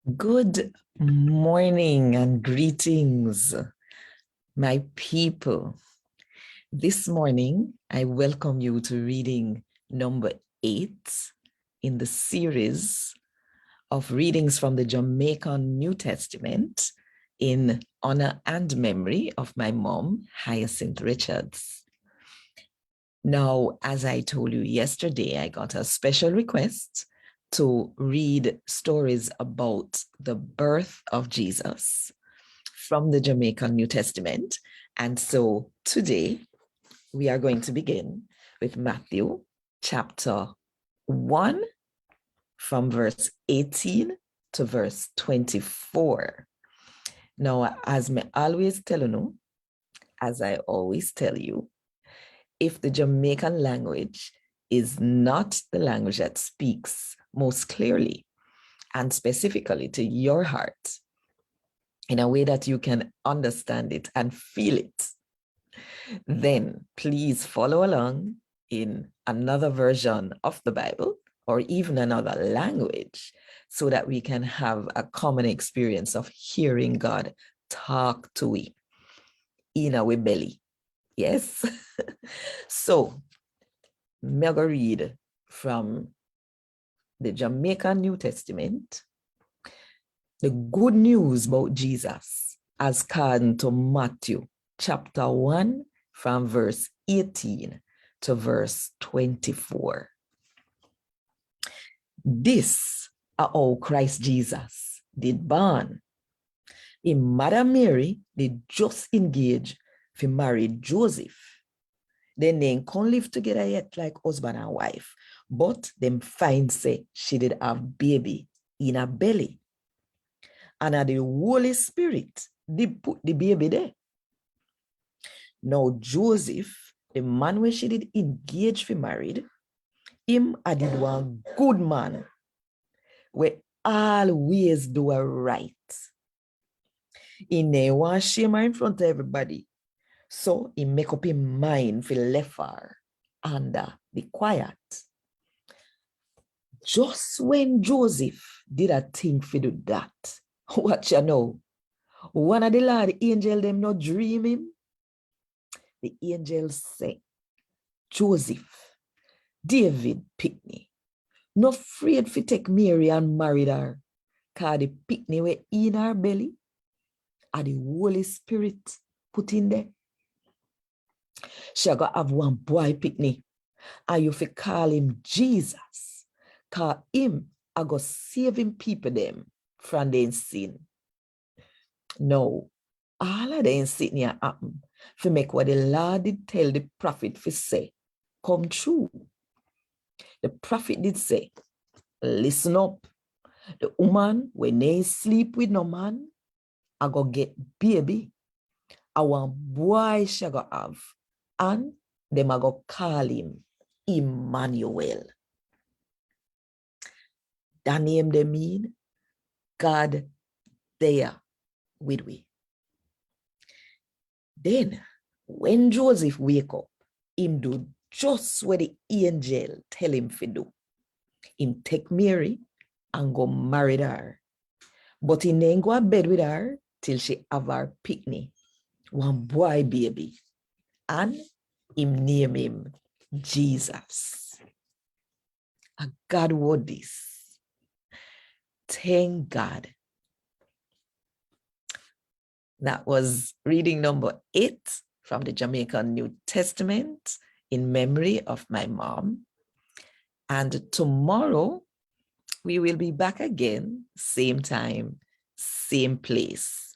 Good morning and greetings, my people. This morning, I welcome you to reading number 8 in the series of readings from the Jamaican New Testament in honor and memory of my mom, Hyacinth Richards. Now, as I told you yesterday, I got a special request to read stories about the birth of Jesus from the Jamaican New Testament. And so today we are going to begin with Matthew chapter 1 from verse 18 to verse 24. Now, as I always tell you, as I always tell you, if the Jamaican language is not the language that speaks most clearly and specifically to your heart in a way that you can understand it and feel it, then please follow along in another version of the Bible or even another language so that we can have a common experience of hearing God talk to we in our belly. Yes. So, I'm going to read from the Jamaican New Testament, the good news about Jesus as according to Matthew chapter 1 from verse 18 to verse 24. This are how Christ Jesus did born. In Mother Mary, they just engaged to marry Joseph. Then they can't live together yet like husband and wife. But them find say she did have baby in her belly. And the Holy Spirit did put the baby there. Now Joseph, the man where she did engage for married, him I did one good man where always do a right. He never want shame her in front of everybody. So he make up his mind for left her and be quiet. Just when Joseph did a thing for do that, what you know? One of the Lord angel them not dream him. The angels say, Joseph, David Pickney, no afraid to take Mary and marry her, because the Pickney were in her belly, and the Holy Spirit put in there. She got have one boy Pickney, and you fi call him Jesus, because him I go saving people them from their sin. No, all of them sitting here happen to make what the Lord did tell the prophet to say come true. The prophet did say, listen up, the woman when they sleep with no man, I go get baby. I want boy she go have, and them I go call him Emmanuel. That name they mean God there with we. Then, when Joseph wake up, him do just what the angel tell him to do. Him take Mary and go marry her. But he ain't go to bed with her till she have her picnic, one boy baby. And him name him Jesus. And God word this. Thank God. That was reading number 8 from the Jamaican New Testament in memory of my mom. And tomorrow, we will be back again, same time, same place.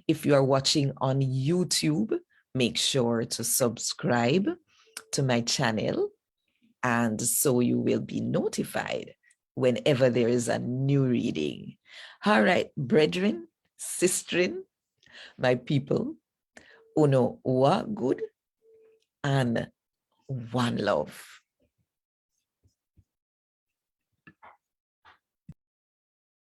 If you are watching on YouTube, make sure to subscribe to my channel, and so you will be notified whenever there is a new reading. All right, brethren, sisterin, my people, uno wa good and one love.